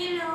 Hello,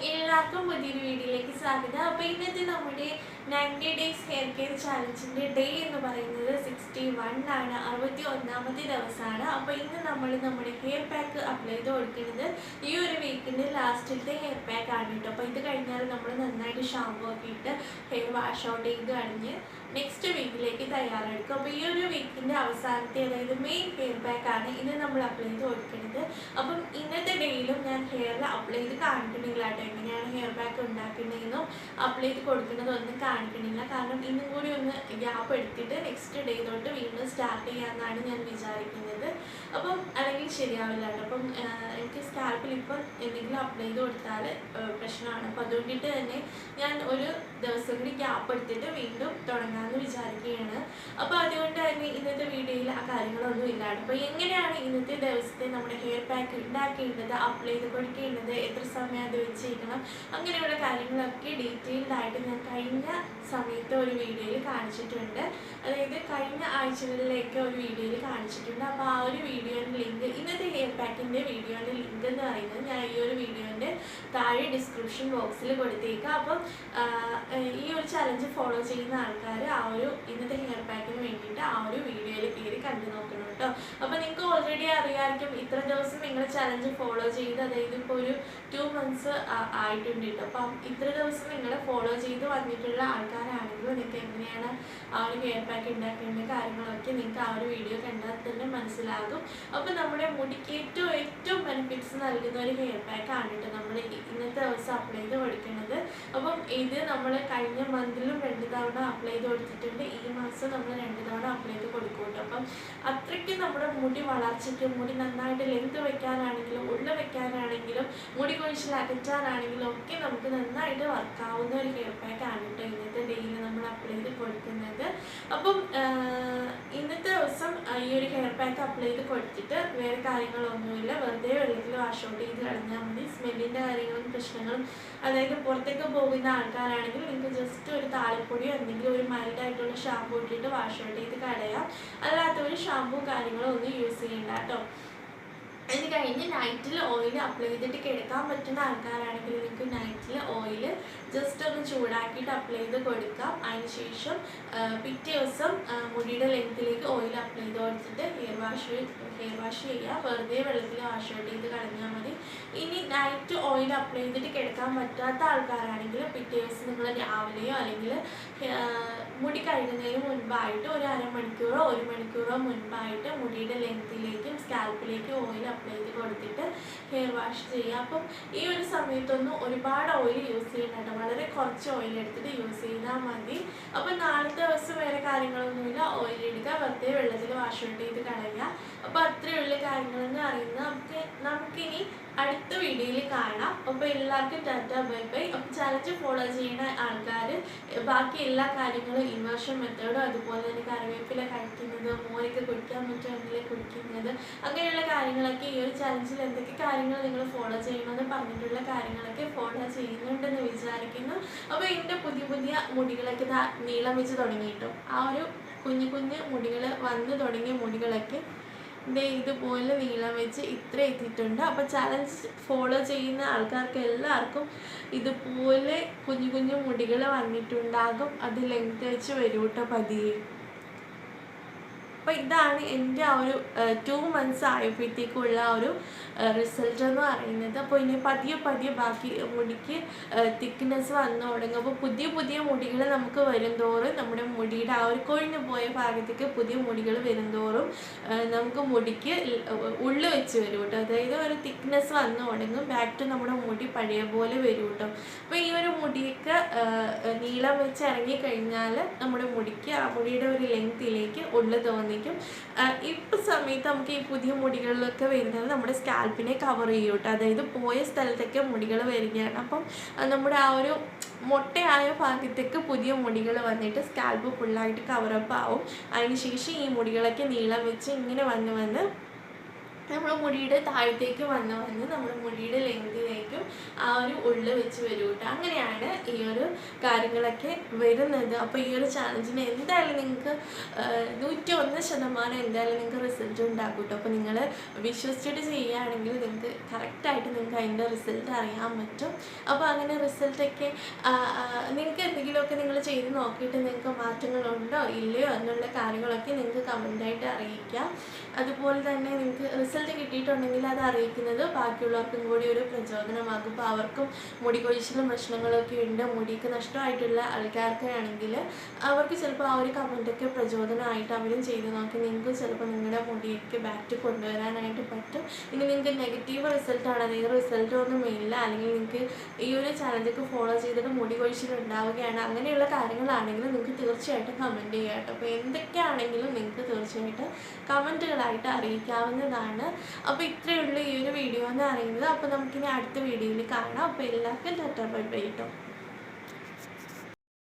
എല്ലാവർക്കും പുതിയൊരു വീഡിയോയിലേക്ക് സ്വാഗതം. അപ്പോൾ ഇന്നത്തെ നമ്മുടെ 90 ഡേയ്സ് ഹെയർ കെയർ ചാലഞ്ചിൻ്റെ ഡേ എന്ന് പറയുന്നത് 61 ആണ്, 61ാമത്തെ ദിവസമാണ്. അപ്പോൾ ഇന്ന് നമ്മൾ നമ്മുടെ ഹെയർ പാക്ക് അപ്ലൈ ചെയ്ത് കൊടുക്കുന്നത് ഈ ഒരു വീക്കിൻ്റെ ലാസ്റ്റിലത്തെ ഹെയർ പാക്ക് ആണ് കേട്ടോ. അപ്പോൾ ഇത് കഴിഞ്ഞാൽ നമ്മൾ നന്നായിട്ട് ഷാമ്പൂ ഒക്കെ ഇട്ട് ഹെയർ വാഷ് ഔട്ട് ചെയ്ത് കഴിഞ്ഞ് നെക്സ്റ്റ് വീക്കിലേക്ക് തയ്യാറെടുക്കും. അപ്പോൾ ഈ ഒരു വീക്കിൻ്റെ അവസാനത്തെ, അതായത് മെയിൻ ഹെയർ പാക്ക് ആണ് ഇന്ന് നമ്മൾ അപ്ലൈ ചെയ്ത് കൊടുക്കുന്നത്. അപ്പം ഇന്നത്തെ ഡേയിലും ഞാൻ ഹെയറിൽ അപ്ലൈ ചെയ്ത് കാണിക്കണില്ല കേട്ടോ, എങ്ങനെയാണ് ഹെയർ പാക്ക് ഉണ്ടാക്കുന്നതെന്നും അപ്ലൈ ചെയ്ത് കൊടുക്കുന്നതൊന്നും കാണിക്കണില്ല. കാരണം ഇന്നും കൂടി ഒന്ന് ഗ്യാപ്പ് എടുത്തിട്ട് നെക്സ്റ്റ് ഡേ തൊട്ട് വീണ്ടും സ്റ്റാർട്ട് ചെയ്യാമെന്നാണ് ഞാൻ വിചാരിക്കുന്നത്. അപ്പം അല്ലെങ്കിൽ ശരിയാവില്ല കേട്ടോ. അപ്പം എനിക്ക് സ്കാൽപ്പിൽ ഇപ്പം എന്തെങ്കിലും അപ്ലൈ ചെയ്ത് കൊടുത്താൽ പ്രശ്നമാണ്. അപ്പോൾ അതുകൊണ്ടിട്ട് തന്നെ ഞാൻ ഒരു ദിവസം കൂടി ഗ്യാപ്പ് എടുത്തിട്ട് വീണ്ടും തുടങ്ങാമെന്ന് വിചാരിക്കുകയാണ്. അപ്പോൾ അതുകൊണ്ട് തന്നെ ഇന്നത്തെ വീഡിയോയിൽ ആ കാര്യങ്ങളൊന്നും ഇല്ലാണ്ട്. അപ്പോൾ എങ്ങനെയാണ് ഇന്നത്തെ ദിവസത്തെ നമ്മുടെ ഹെയർ പാക്ക് ഉണ്ടാക്കേണ്ടത്, അപ്ലൈ ചെയ്ത് കൊടുക്കേണ്ടത്, എത്ര സമയം അത് വെച്ചിരിക്കണം, അങ്ങനെയുള്ള കാര്യങ്ങളൊക്കെ ഡീറ്റെയിൽഡ് ആയിട്ട് ഞാൻ കഴിഞ്ഞ സമയത്ത് ഒരു വീഡിയോയിൽ കാണിച്ചിട്ടുണ്ട്. അതായത് കഴിഞ്ഞ ആഴ്ചകളിലേക്ക് ഒരു വീഡിയോയിൽ കാണിച്ചിട്ടുണ്ട്. അപ്പോൾ ആ ഒരു വീഡിയോയുടെ ലിങ്ക്, ഇന്നത്തെ ഹെയർ പാക്കിൻ്റെ വീഡിയോയുടെ ലിങ്ക് എന്ന് പറയുന്നത് ഞാൻ ഈ ഒരു വീഡിയോൻ്റെ താഴെ ഡിസ്ക്രിപ്ഷൻ ബോക്സിൽ കൊടുത്തേക്കാം. അപ്പം ഈ ഒരു ചലഞ്ച് ഫോളോ ചെയ്യുന്ന ആൾക്കാർ ആ ഒരു ഇന്നത്തെ ഹെയർ പാക്കിന് വേണ്ടിയിട്ട് ആ ഒരു വീഡിയോയിൽ കയറി കണ്ടു നോക്കണം കേട്ടോ. അപ്പോൾ നിങ്ങൾക്ക് ഓൾറെഡി അറിയാമായിരിക്കും ഇത്ര ദിവസം നിങ്ങൾ ചലഞ്ച് ഫോളോ ചെയ്ത്, അതായത് ഇപ്പോൾ ഒരു 2 months ആയിട്ടുണ്ട് കേട്ടോ. അപ്പം ഇത്ര ദിവസം നിങ്ങൾ ഫോളോ ചെയ്ത് വന്നിട്ടുള്ള ആൾക്കാരാണെങ്കിലും നിങ്ങൾക്ക് എങ്ങനെയാണ് ആ ഒരു ഹെയർ പാക്ക് ഉണ്ടാക്കേണ്ട കാര്യങ്ങളൊക്കെ നിങ്ങൾക്ക് ആ ഒരു വീഡിയോ കണ്ടാൽ തന്നെ മനസ്സിലാകും. അപ്പോൾ നമ്മുടെ മുടിക്ക് ഏറ്റവും ബെനിഫിറ്റ്സ് നൽകുന്ന ഒരു ഹെയർ പാക്ക് ആണ് കേട്ടോ നമ്മൾ ഇന്നത്തെ ദിവസം അപ്ലൈ ചെയ്ത് കൊടുക്കുന്നത്. അപ്പം ഇത് നമ്മൾ കഴിഞ്ഞ മന്തിലും 2 തവണ അപ്ലൈ ചെയ്ത് കൊടുത്തിട്ടുണ്ട്. ഈ മാസം നമ്മൾ 2 തവണ അപ്ലൈ ചെയ്ത് കൊടുക്കും കേട്ടോ. അപ്പം അത്രയ്ക്ക് നമ്മുടെ മുടി വളർച്ചയ്ക്കും മുടി നന്നായിട്ട് ലെങ്ത് വെക്കാനാണെങ്കിലും ഉള്ള വെക്കാനാണെങ്കിലും മുടി കൊഴിച്ചിൽ അകറ്റാനാണെങ്കിലും ഒക്കെ നമുക്ക് നന്നായിട്ട് വർക്കാവുന്ന ഒരു ഹെയർ പാക്ക് ആണ് കേട്ടോ ഇന്നത്തെ ഡേയിൽ നമ്മൾ അപ്ലൈ ചെയ്ത് കൊടുക്കുന്നത്. അപ്പം ഇന്നത്തെ ദിവസം ഈ ഒരു ഹെയർ പാക്ക് അപ്ലൈ ചെയ്ത് കൊടുത്തിട്ട് വേറെ കാര്യങ്ങളൊന്നുമില്ല, വെറുതെ വെള്ളത്തിൽ വാഷ് ഔട്ട് ചെയ്ത് കളഞ്ഞാൽ മതി. സ്മെല്ലിൻ്റെ കാര്യങ്ങളും പ്രശ്നങ്ങളും, അതായത് പുറത്തേക്ക് പോകുന്ന ആൾക്കാരാണെങ്കിൽ നിങ്ങൾക്ക് ജസ്റ്റ് ഒരു താളിപ്പൊടിയോ എന്തെങ്കിലും ഒരു മൈൽഡായിട്ടുള്ള ഷാമ്പൂ ഇട്ടിട്ട് വാഷ് ഔട്ട് ചെയ്ത് കളയാം. അല്ലാത്തൊരു ഷാമ്പൂ കാര്യങ്ങളോ ഒന്നും യൂസ് ചെയ്യണ്ട കേട്ടോ. അത് കഴിഞ്ഞ് നൈറ്റിൽ ഓയിൽ അപ്ലൈ ചെയ്തിട്ട് കിടക്കാൻ പറ്റുന്ന ആൾക്കാരാണെങ്കിൽ നിങ്ങൾക്ക് നൈറ്റിൽ ഓയിൽ ജസ്റ്റ് ഒന്ന് ചൂടാക്കിയിട്ട് അപ്ലൈ ചെയ്ത് കൊടുക്കാം. അതിനുശേഷം പിറ്റേ ദിവസം മുടിയുടെ ലെങ്ത്തിലേക്ക് ഓയിൽ അപ്ലൈ ചെയ്ത് കൊടുത്തിട്ട് ഹെയർ വാഷ് ചെയ്യുക. വെറുതെ വെള്ളത്തിൽ വാഷ് ഔട്ട് ചെയ്ത് കളഞ്ഞാൽ മതി. ഇനി നൈറ്റ് ഓയിൽ അപ്ലൈ ചെയ്തിട്ട് കിടക്കാൻ പറ്റാത്ത ആൾക്കാരാണെങ്കിൽ പിറ്റേ ദിവസം നിങ്ങൾ രാവിലെയോ അല്ലെങ്കിൽ മുടി കഴുകുന്നതിന് മുൻപായിട്ട് ഒരു അരമണിക്കൂറോ 1 മണിക്കൂറോ മുൻപായിട്ട് മുടിയുടെ ലെങ്ത്തിലേക്കും സ്കാൽപ്പിലേക്കും ഓയിൽ അപ്ലൈ ചെയ്ത് കൊടുത്തിട്ട് ഹെയർ വാഷ് ചെയ്യുക. അപ്പം ഈ ഒരു സമയത്തൊന്നും ഒരുപാട് ഓയിൽ യൂസ് ചെയ്യണ്ട, വളരെ കുറച്ച് ഓയിൽ എടുത്തിട്ട് യൂസ് ചെയ്താൽ മതി. അപ്പം നാളത്തെ ദിവസം വേറെ കാര്യങ്ങളൊന്നുമില്ല, ഓയിൽ എടുക്കുക, വെറുതെ വെള്ളത്തിൽ വാഷ് ഔട്ട് ചെയ്ത് കളയുക. അപ്പോൾ അത്രയുള്ള കാര്യങ്ങളെന്ന് പറയുന്നത് നമുക്കിനി അടുത്ത വീഡിയോയിൽ കാണാം. അപ്പോൾ എല്ലാവർക്കും ടാറ്റ, ബൈ ബൈ. അപ്പോൾ ചലഞ്ച് ഫോളോ ചെയ്യുന്ന ആൾക്കാർ ബാക്കി എല്ലാ കാര്യങ്ങളും ഇൻവേർഷൻ മെത്തേഡും അതുപോലെ തന്നെ കറിവേപ്പില കഴിക്കുന്നത്, മോരൊക്കെ കുടിക്കാൻ പറ്റുമെങ്കിൽ കുടിക്കുന്നത്, അങ്ങനെയുള്ള കാര്യങ്ങളൊക്കെ ഈ ഒരു ചലഞ്ചിൽ എന്തൊക്കെ കാര്യങ്ങൾ നിങ്ങൾ ഫോളോ ചെയ്യണമെന്ന് പറഞ്ഞിട്ടുള്ള കാര്യങ്ങളൊക്കെ ഫോളോ ചെയ്യുന്നുണ്ടെന്ന് വിചാരിക്കുന്നു. അപ്പോൾ എൻ്റെ പുതിയ മുടികളൊക്കെ നീളം വെച്ച് തുടങ്ങിയിട്ടും ആ ഒരു കുഞ്ഞു മുടികൾ വന്ന് തുടങ്ങിയ മുടികളൊക്കെ ഇതുപോലെ നീളം വെച്ച് ഇത്ര എത്തിയിട്ടുണ്ട്. അപ്പോൾ ചലഞ്ച് ഫോളോ ചെയ്യുന്ന ആൾക്കാർക്ക് എല്ലാവർക്കും ഇതുപോലെ കുഞ്ഞു മുടികൾ വന്നിട്ടുണ്ടാകും. അത് ലെങ്ത് വെച്ച് വരും കേട്ടോ പതിയെ. അപ്പോൾ ഇതാണ് എൻ്റെ ആ ഒരു 2 months ആയപ്പോഴത്തേക്കുള്ള ആ ഒരു റിസൾട്ട് എന്ന് പറയുന്നത്. അപ്പോൾ ഇനി പതിയെ ബാക്കി മുടിക്ക് തിക്നെസ് വന്നു തുടങ്ങും. അപ്പോൾ പുതിയ മുടികൾ നമുക്ക് വരും തോറും നമ്മുടെ മുടിയുടെ ആ ഒരു കൊഴിഞ്ഞു പോയ ഭാഗത്തേക്ക് പുതിയ മുടികൾ വരും തോറും നമുക്ക് മുടിക്ക് ഉള്ളു വെച്ച് വരും കേട്ടോ. അതായത് ഒരു തിക്നെസ് വന്നു തുടങ്ങും, ബാക്ക് ടു നമ്മുടെ മുടി പഴയ പോലെ വരും കേട്ടോ. അപ്പോൾ ഈ ഒരു മുടിയൊക്കെ നീളം വെച്ച് ഇറങ്ങിക്കഴിഞ്ഞാൽ നമ്മുടെ മുടിക്ക് ആ മുടിയുടെ ഒരു ലെങ്ത്തിലേക്ക് ഉള്ളു തോന്നിക്കും. ഇപ്പോൾ സമയത്ത് നമുക്ക് ഈ പുതിയ മുടികളിലൊക്കെ വരുന്നത് നമ്മുടെ സ്കാൽപ്പിനെ കവർ ചെയ്യും കേട്ടോ. അതായത് പോയ സ്ഥലത്തൊക്കെ മുടികൾ വരികയാണ്. അപ്പം നമ്മുടെ ആ ഒരു മൊട്ടയായ ഭാഗത്തേക്ക് പുതിയ മുടികൾ വന്നിട്ട് സ്കാൽപ്പ് ഫുള്ളായിട്ട് കവറപ്പ് ആവും. അതിനുശേഷം ഈ മുടികളൊക്കെ നീളം വെച്ച് ഇങ്ങനെ വന്ന് നമ്മുടെ മുടിയുടെ താഴത്തേക്ക് വന്ന് നമ്മുടെ മുടിയുടെ ലെങ്തിലേക്കും ആ ഒരു ഉള്ളിൽ വെച്ച് വരും കേട്ടോ. അങ്ങനെയാണ് ഈ ഒരു കാര്യങ്ങളൊക്കെ വരുന്നത്. അപ്പോൾ ഈ ഒരു ചാലഞ്ചിന് എന്തായാലും നിങ്ങൾക്ക് 101% എന്തായാലും നിങ്ങൾക്ക് റിസൾട്ട് ഉണ്ടാകും കേട്ടോ. അപ്പോൾ നിങ്ങൾ വിശ്വസിച്ചിട്ട് ചെയ്യുകയാണെങ്കിൽ നിങ്ങൾക്ക് കറക്റ്റായിട്ട് നിങ്ങൾക്ക് അതിൻ്റെ റിസൾട്ട് അറിയാൻ പറ്റും. അപ്പോൾ അങ്ങനെ റിസൾട്ടൊക്കെ നിങ്ങൾക്ക് എന്തെങ്കിലുമൊക്കെ നിങ്ങൾ ചെയ്ത് നോക്കിയിട്ട് നിങ്ങൾക്ക് മാറ്റങ്ങളുണ്ടോ ഇല്ലയോ എന്നുള്ള കാര്യങ്ങളൊക്കെ നിങ്ങൾക്ക് കമൻ്റായിട്ട് അറിയിക്കാം. അതുപോലെ തന്നെ നിങ്ങൾക്ക് റിസൾട്ട് കിട്ടിയിട്ടുണ്ടെങ്കിൽ അത് അറിയിക്കുന്നത് ബാക്കിയുള്ളവർക്കും കൂടി ഒരു പ്രചോദനമാകും. അപ്പോൾ അവർക്കും മുടി കൊഴിച്ചിലും പ്രശ്നങ്ങളൊക്കെ ഉണ്ട്, മുടിക്ക് നഷ്ടമായിട്ടുള്ള ആൾക്കാർക്കാണെങ്കിൽ അവർക്ക് ചിലപ്പോൾ ആ ഒരു കമൻറ്റൊക്കെ പ്രചോദനമായിട്ട് അവരും ചെയ്ത് നോക്കി നിങ്ങൾക്കും ചിലപ്പോൾ നിങ്ങളുടെ മുടിയൊക്കെ ബാക്ക് കൊണ്ടുവരാനായിട്ട് പറ്റും. ഇനി നിങ്ങൾക്ക് നെഗറ്റീവ് റിസൾട്ടാണ്, അതായത് റിസൾട്ട് ഒന്നും ഇല്ല, അല്ലെങ്കിൽ നിങ്ങൾക്ക് ഈ ഒരു ചാലഞ്ചൊക്കെ ഫോളോ ചെയ്തിട്ട് മുടി കൊഴിച്ചിൽ ഉണ്ടാവുകയാണ്, അങ്ങനെയുള്ള കാര്യങ്ങളാണെങ്കിൽ നിങ്ങൾക്ക് തീർച്ചയായിട്ടും കമൻറ്റ് ചെയ്യാം കേട്ടോ. അപ്പോൾ എന്തൊക്കെയാണെങ്കിലും നിങ്ങൾക്ക് തീർച്ചയായിട്ടും കമൻറ്റുകളായിട്ട് അറിയിക്കാവുന്നതാണ്. അപ്പോൾ ഇത്രയേ ഉള്ളൂ ഈ ഒരു വീഡിയോ എന്ന് പറയുന്നത്. അപ്പോൾ നമുക്കിനി അടുത്ത വീഡിയോയിൽ കാണാം. അപ്പോൾ എല്ലാവർക്കും ടാറ്റാ ബൈ ബൈ കേട്ടോ.